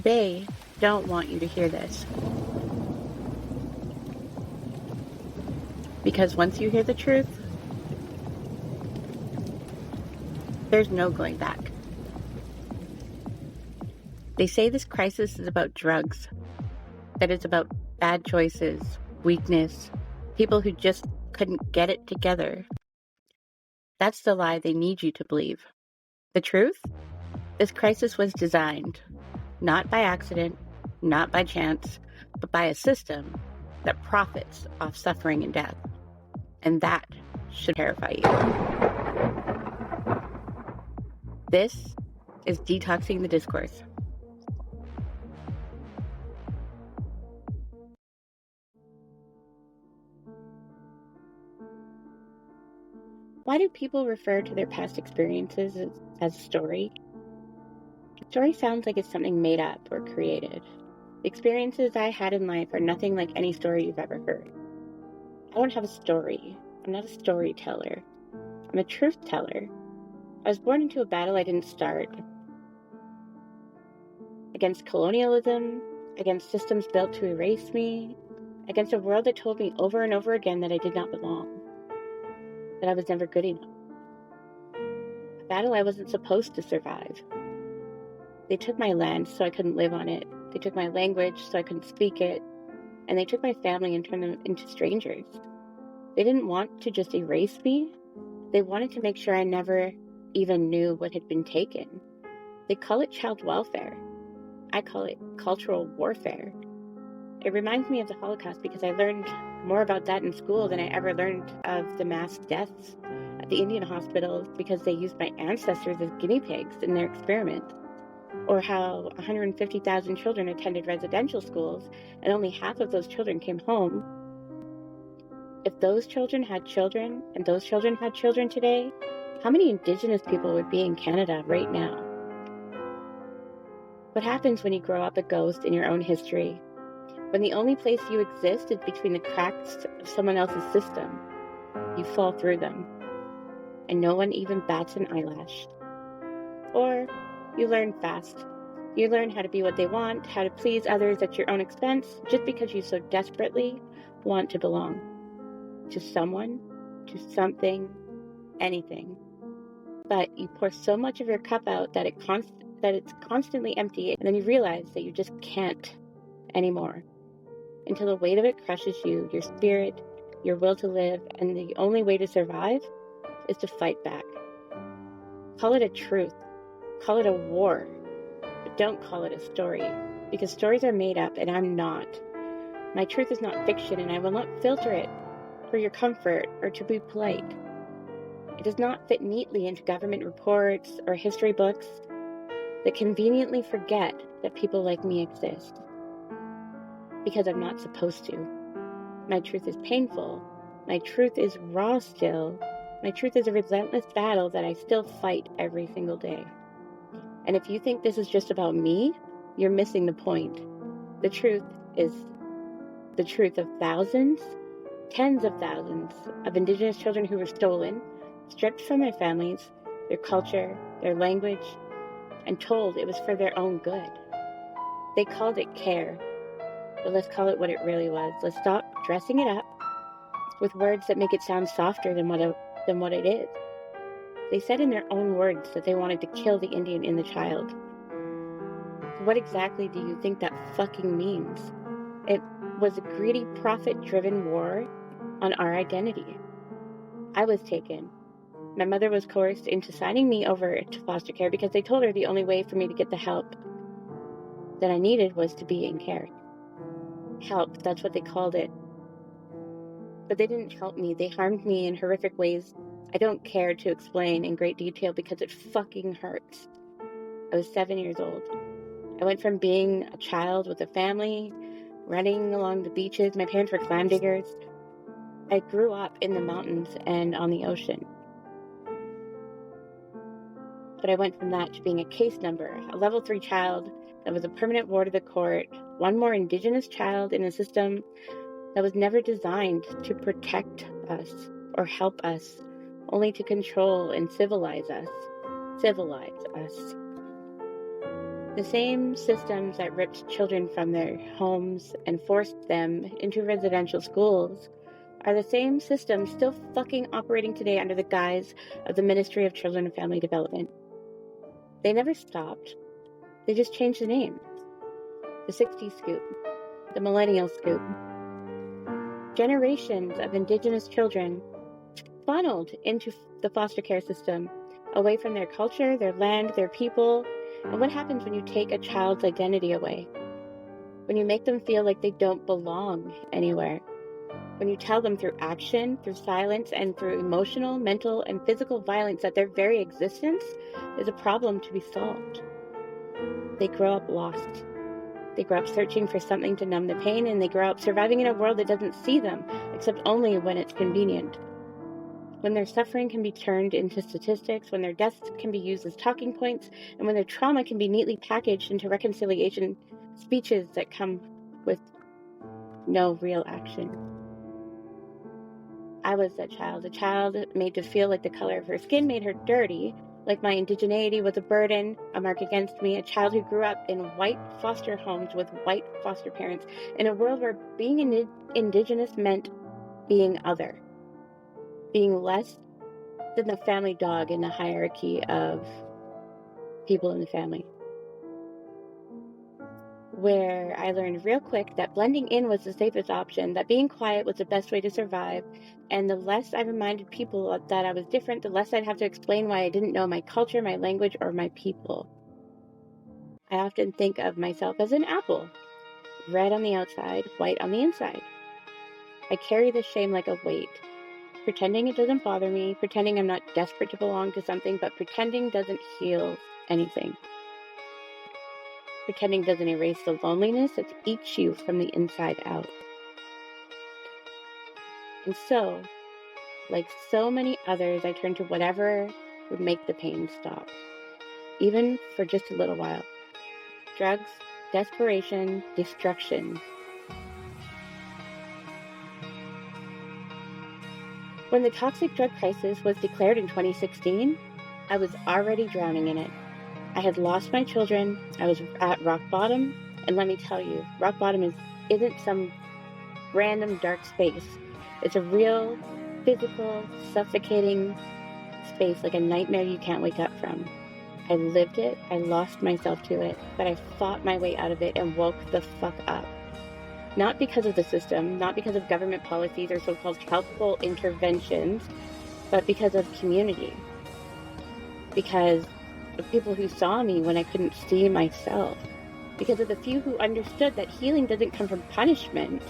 They don't want you to hear this. Because once you hear the truth, there's no going back. They say this crisis is about drugs, that it's about bad choices, weakness, people who just couldn't get it together. That's the lie they need you to believe. The truth? This crisis was designed, not by accident, not by chance, but by a system that profits off suffering and death. And that should terrify you. This is Detoxing the Discourse. Why do people refer to their past experiences as a story? A story sounds like it's something made up or created. The experiences I had in life are nothing like any story you've ever heard. I don't have a story. I'm not a storyteller. I'm a truth teller. I was born into a battle I didn't start. Against colonialism, against systems built to erase me, against a world that told me over and over again that I did not belong, that I was never good enough. A battle I wasn't supposed to survive. They took my land so I couldn't live on it. They took my language so I couldn't speak it. And they took my family and turned them into strangers. They didn't want to just erase me. They wanted to make sure I never even knew what had been taken. They call it child welfare. I call it cultural warfare. It reminds me of the Holocaust because I learned more about that in school than I ever learned of the mass deaths at the Indian hospitals because they used my ancestors as guinea pigs in their experiments. Or how 150,000 children attended residential schools and only half of those children came home. If those children had children and those children had children today, how many Indigenous people would be in Canada right now? What happens when you grow up a ghost in your own history? When the only place you exist is between the cracks of someone else's system, you fall through them, and no one even bats an eyelash. Or you learn fast. You learn how to be what they want, how to please others at your own expense, just because you so desperately want to belong. To someone, to something, anything. But you pour so much of your cup out that it's constantly empty, and then you realize that you just can't anymore. Until the weight of it crushes you, your spirit, your will to live, and the only way to survive is to fight back. Call it a truth. Call it a war. But don't call it a story, because stories are made up, and I'm not. My truth is not fiction, and I will not filter it for your comfort or to be polite. It does not fit neatly into government reports or history books that conveniently forget that people like me exist. Because I'm not supposed to. My truth is painful. My truth is raw still. My truth is a relentless battle that I still fight every single day. And if you think this is just about me, you're missing the point. The truth is the truth of thousands, tens of thousands of Indigenous children who were stolen, stripped from their families, their culture, their language, and told it was for their own good. They called it care, but let's call it what it really was. Let's stop dressing it up with words that make it sound softer than what it is. They said in their own words that they wanted to kill the Indian in the child. What exactly do you think that fucking means? It was a greedy, profit-driven war on our identity. I was taken. My mother was coerced into signing me over to foster care because they told her the only way for me to get the help that I needed was to be in care. Help, that's what they called it. But they didn't help me. They harmed me in horrific ways I don't care to explain in great detail because it fucking hurts. I was 7 years old. I went from being a child with a family, running along the beaches. My parents were clam diggers. I grew up in the mountains and on the ocean. But I went from that to being a case number, a level 3 child that was a permanent ward of the court, one more Indigenous child in a system that was never designed to protect us or help us, only to control and civilize us. The same systems that ripped children from their homes and forced them into residential schools are the same systems still fucking operating today under the guise of the Ministry of Children and Family Development. They never stopped. They just changed the name. The 60s scoop. The millennial scoop. Generations of Indigenous children funneled into the foster care system, away from their culture, their land, their people. And what happens when you take a child's identity away? When you make them feel like they don't belong anywhere? When you tell them through action, through silence, and through emotional, mental, and physical violence that their very existence is a problem to be solved? They grow up lost. They grow up searching for something to numb the pain, and they grow up surviving in a world that doesn't see them, except only when it's convenient. When their suffering can be turned into statistics, when their deaths can be used as talking points, and when their trauma can be neatly packaged into reconciliation speeches that come with no real action. I was that child, a child made to feel like the color of her skin made her dirty, like my indigeneity was a burden, a mark against me, a child who grew up in white foster homes with white foster parents, in a world where being Indigenous meant being other, being less than the family dog in the hierarchy of people in the family. Where I learned real quick that blending in was the safest option, that being quiet was the best way to survive, and the less I reminded people that I was different, the less I'd have to explain why I didn't know my culture, my language, or my people. I often think of myself as an apple, red on the outside, white on the inside. I carry this shame like a weight, pretending it doesn't bother me, pretending I'm not desperate to belong to something, but pretending doesn't heal anything. Pretending doesn't erase the loneliness that eats you from the inside out. And so, like so many others, I turned to whatever would make the pain stop, even for just a little while. Drugs, desperation, destruction. When the toxic drug crisis was declared in 2016, I was already drowning in it. I had lost my children, I was at rock bottom, and let me tell you, rock bottom isn't some random dark space. It's a real, physical, suffocating space, like a nightmare you can't wake up from. I lived it, I lost myself to it, but I fought my way out of it and woke the fuck up. Not because of the system, not because of government policies or so-called helpful interventions, but because of community. Because of people who saw me when I couldn't see myself. Because of the few who understood that healing doesn't come from punishment,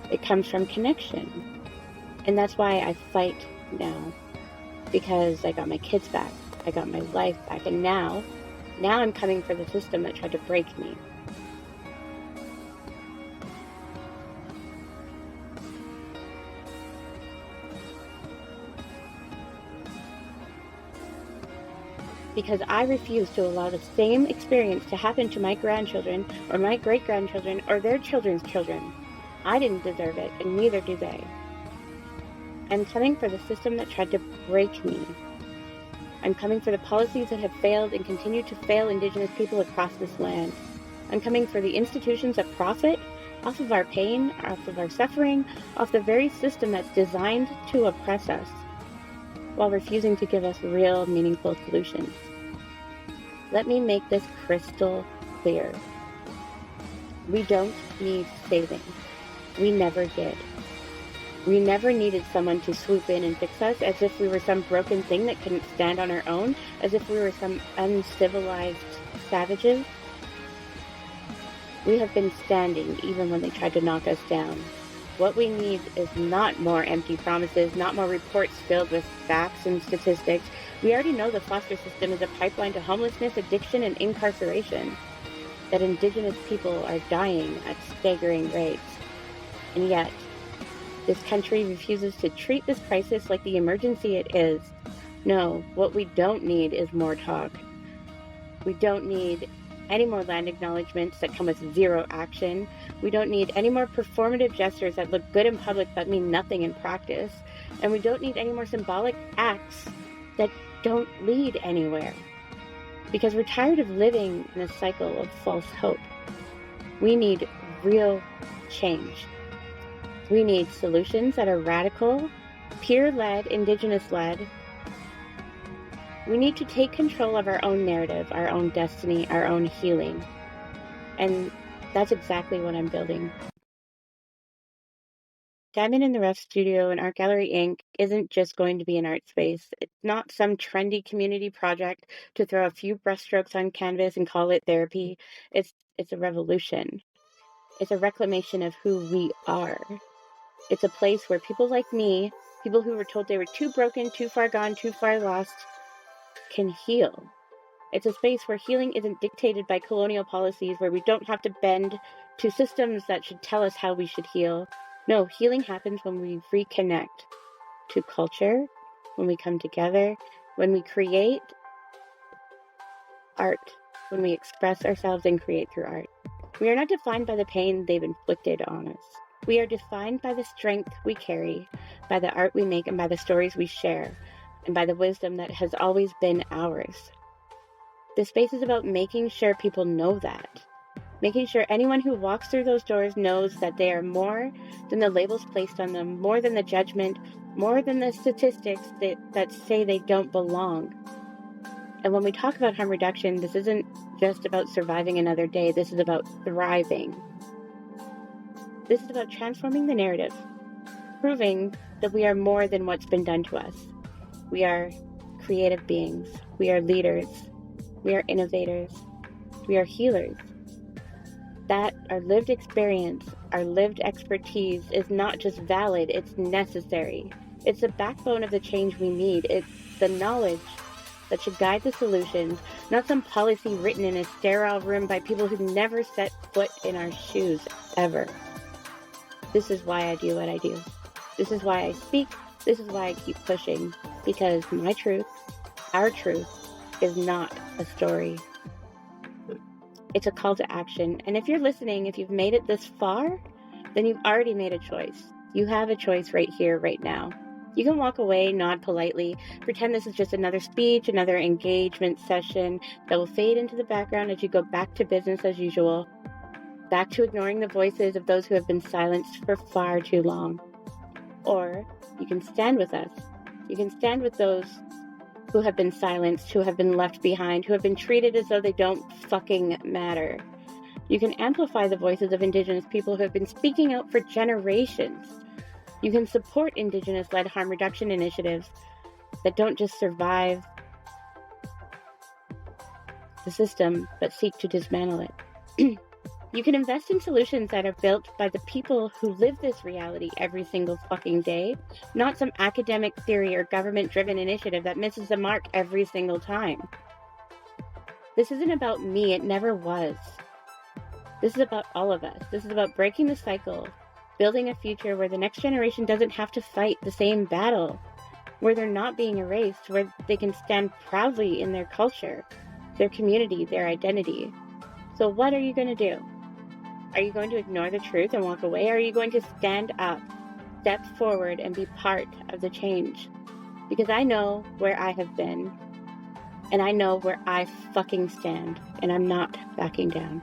it comes from connection. And that's why I fight now. Because I got my kids back, I got my life back, and now I'm coming for the system that tried to break me. Because I refuse to allow the same experience to happen to my grandchildren or my great-grandchildren or their children's children. I didn't deserve it, and neither do they. I'm coming for the system that tried to break me. I'm coming for the policies that have failed and continue to fail Indigenous people across this land. I'm coming for the institutions that profit off of our pain, off of our suffering, off the very system that's designed to oppress us, while refusing to give us real, meaningful solutions. Let me make this crystal clear. We don't need saving. We never did. We never needed someone to swoop in and fix us, as if we were some broken thing that couldn't stand on our own, as if we were some uncivilized savages. We have been standing even when they tried to knock us down. What we need is not more empty promises, not more reports filled with facts and statistics. We already know the foster system is a pipeline to homelessness, addiction, and incarceration. That Indigenous people are dying at staggering rates. And yet, this country refuses to treat this crisis like the emergency it is. No, what we don't need is more talk. We don't need any more land acknowledgements that come with zero action. We don't need any more performative gestures that look good in public but mean nothing in practice. And we don't need any more symbolic acts that don't lead anywhere. because we're tired of living in a cycle of false hope. We need real change. We need solutions that are radical, peer-led, Indigenous-led. We need to take control of our own narrative, our own destiny, our own healing. And that's exactly what I'm building. Diamond in the Rough Studio and Art Gallery Inc. isn't just going to be an art space. It's not some trendy community project to throw a few brushstrokes on canvas and call it therapy. It's a revolution. It's a reclamation of who we are. It's a place where people like me, people who were told they were too broken, too far gone, too far lost, can heal. It's a space where healing isn't dictated by colonial policies, where we don't have to bend to systems that should tell us how we should heal. No, healing happens when we reconnect to culture, when we come together, when we create art, when we express ourselves and create through art. We are not defined by the pain they've inflicted on us. We are defined by the strength we carry, by the art we make, and by the stories we share, and by the wisdom that has always been ours. This space is about making sure people know that. Making sure anyone who walks through those doors knows that they are more than the labels placed on them, more than the judgment, more than the statistics that say they don't belong. And when we talk about harm reduction, this isn't just about surviving another day. This is about thriving. This is about transforming the narrative, proving that we are more than what's been done to us. We are creative beings. We are leaders. We are innovators. We are healers. That our lived experience, our lived expertise is not just valid, it's necessary. It's the backbone of the change we need. It's the knowledge that should guide the solutions, not some policy written in a sterile room by people who've never set foot in our shoes, ever. This is why I do what I do. This is why I speak. This is why I keep pushing. Because my truth, our truth, is not a story. It's a call to action. And if you're listening, if you've made it this far, then you've already made a choice. You have a choice right here, right now. You can walk away, nod politely, pretend this is just another speech, another engagement session that will fade into the background as you go back to business as usual, back to ignoring the voices of those who have been silenced for far too long. Or you can stand with us. You can stand with those who have been silenced, who have been left behind, who have been treated as though they don't fucking matter. You can amplify the voices of Indigenous people who have been speaking out for generations. You can support Indigenous-led harm reduction initiatives that don't just survive the system, but seek to dismantle it. You can invest in solutions that are built by the people who live this reality every single fucking day, not some academic theory or government-driven initiative that misses the mark every single time. This isn't about me, it never was. This is about all of us. This is about breaking the cycle, building a future where the next generation doesn't have to fight the same battle, where they're not being erased, where they can stand proudly in their culture, their community, their identity. So what are you going to do? Are you going to ignore the truth and walk away? Or are you going to stand up, step forward, and be part of the change? Because I know where I have been, and I know where I fucking stand, and I'm not backing down.